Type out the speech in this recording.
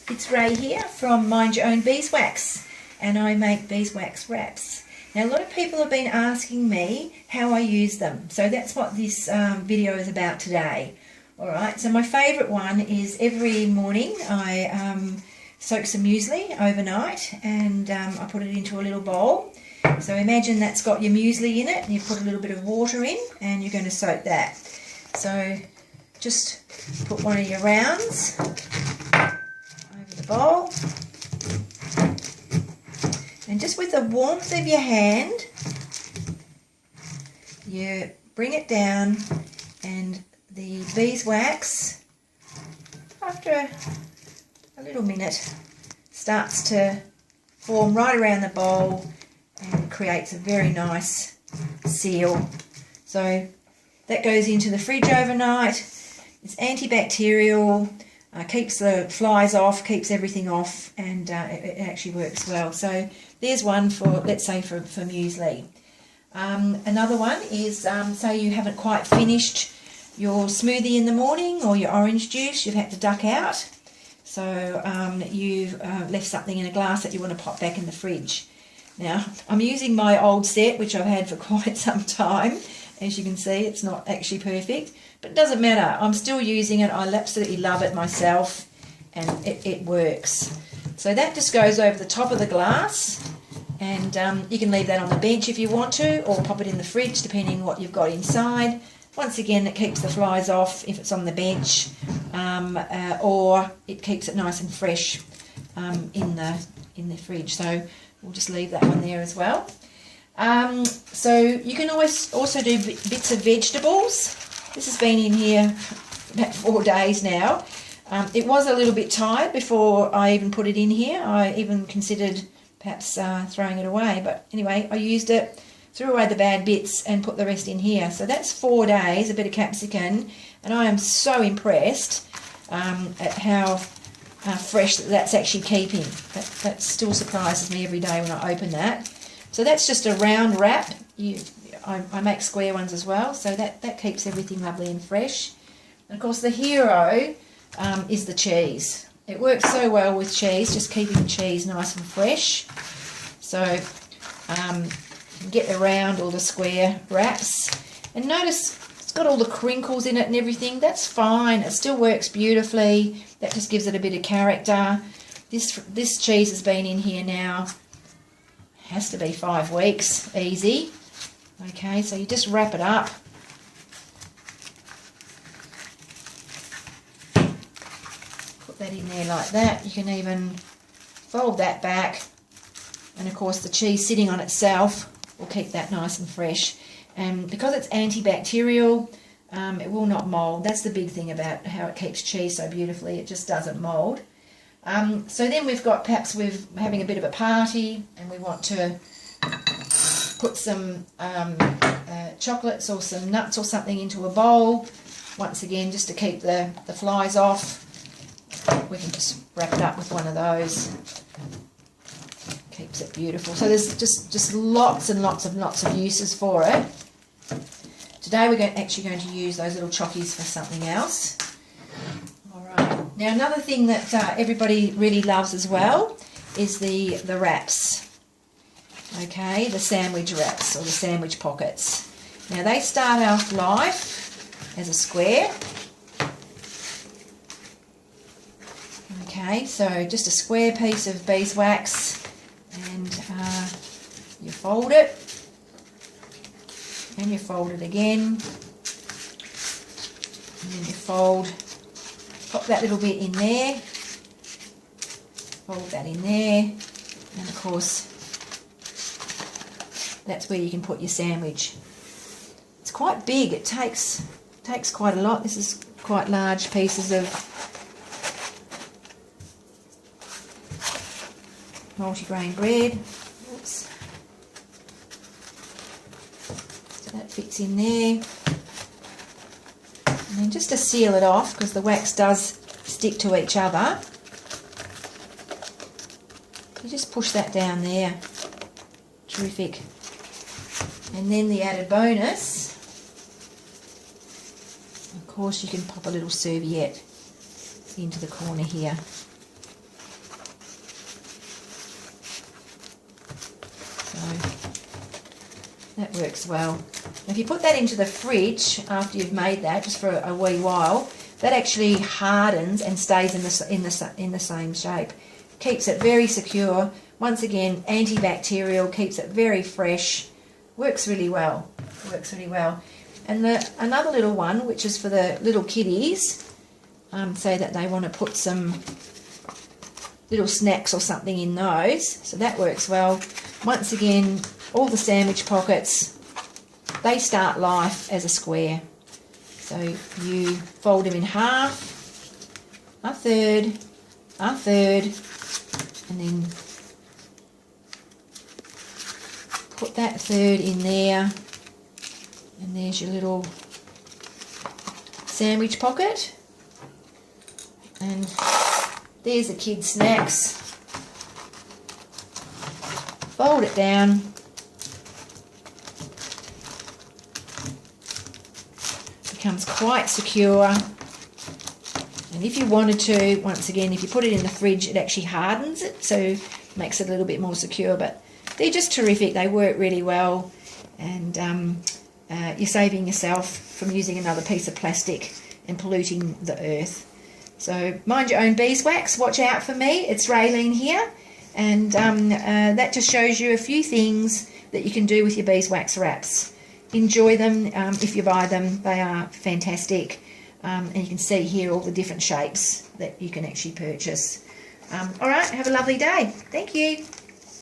It's Ray here from Mind Your Own Beeswax, and I make beeswax wraps. Now a lot of people have been asking me how I use them, so that's what this video is about today. Alright, so my favourite one is every morning I soak some muesli overnight and I put it into a little bowl. So imagine that's got your muesli in it and you put a little bit of water in and you're going to soak that. So just put one of your rounds over the bowl, and just with the warmth of your hand you bring it down, and the beeswax after a little minute starts to form right around the bowl and creates a very nice seal. So that goes into the fridge overnight. It's antibacterial, keeps the flies off, keeps everything off, and it actually works well. So there's one for, let's say, for muesli. Another one is, say you haven't quite finished your smoothie in the morning or your orange juice, you've had to duck out. So you've left something in a glass that you want to pop back in the fridge. Now, I'm using my old set, which I've had for quite some time. As you can see, it's not actually perfect, but it doesn't matter. I'm still using it. I absolutely love it myself, and it works. So that just goes over the top of the glass, and you can leave that on the bench if you want to, or pop it in the fridge, depending on what you've got inside. Once again, it keeps the flies off if it's on the bench, or it keeps it nice and fresh in the fridge. So we'll just leave that one there as well. So you can always also do bits of vegetables. This has been in here about 4 days now. It was a little bit tired before I even put it in here. I even considered perhaps throwing it away, but anyway, I used it, threw away the bad bits and put the rest in here. So that's 4 days, a bit of capsicum, and I am so impressed at how fresh that's actually keeping. That still surprises me every day when I open that. So that's just a round wrap. I make square ones as well, so that keeps everything lovely and fresh. And of course the hero is the cheese. It works so well with cheese, just keeping the cheese nice and fresh. So you can get around all the square wraps. And notice it's got all the crinkles in it and everything. That's fine, it still works beautifully. That just gives it a bit of character. This cheese has been in here now, has to be 5 weeks, easy. Okay, so you just wrap it up. Put that in there like that. You can even fold that back, and of course the cheese sitting on itself will keep that nice and fresh. And because it's antibacterial, it will not mould. That's the big thing about how it keeps cheese so beautifully. It just doesn't mould. So then we've got, perhaps we're having a bit of a party and we want to put some chocolates or some nuts or something into a bowl. Once again, just to keep the flies off, we can just wrap it up with one of those. Keeps it beautiful. So there's just lots and lots of uses for it. Today we're actually going to use those little chockies for something else. Now another thing that everybody really loves as well is the wraps. Okay, the sandwich wraps or the sandwich pockets. Now they start off life as a square. Okay, so just a square piece of beeswax, and you fold it, and you fold it again, and then you fold. Pop that little bit in there, fold that in there, and of course that's where you can put your sandwich. It's quite big, it takes quite a lot. This is quite large pieces of multigrain bread. Oops. So that fits in there. And then just to seal it off, because the wax does stick to each other, you just push that down there. Terrific. And then the added bonus, of course, you can pop a little serviette into the corner here. So that works well. If you put that into the fridge after you've made that, just for a wee while, that actually hardens and stays in the same shape. Keeps it very secure. Once again, antibacterial, keeps it very fresh. Works really well. Works really well. And another little one, which is for the little kiddies, say that they want to put some little snacks or something in those. So that works well. Once again, all the sandwich pockets, they start life as a square. So you fold them in half, a third, and then put that third in there, and there's your little sandwich pocket, and there's the kids' snacks. Fold it down, becomes quite secure. And if you wanted to, once again, if you put it in the fridge, it actually hardens it, so makes it a little bit more secure. But they're just terrific. They work really well, and you're saving yourself from using another piece of plastic and polluting the earth. So mind your own beeswax. Watch out for me. It's Raylene here, and that just shows you a few things that you can do with your beeswax wraps. Enjoy them if you buy them. They are fantastic. And you can see here all the different shapes that you can actually purchase. All right, have a lovely day. Thank you.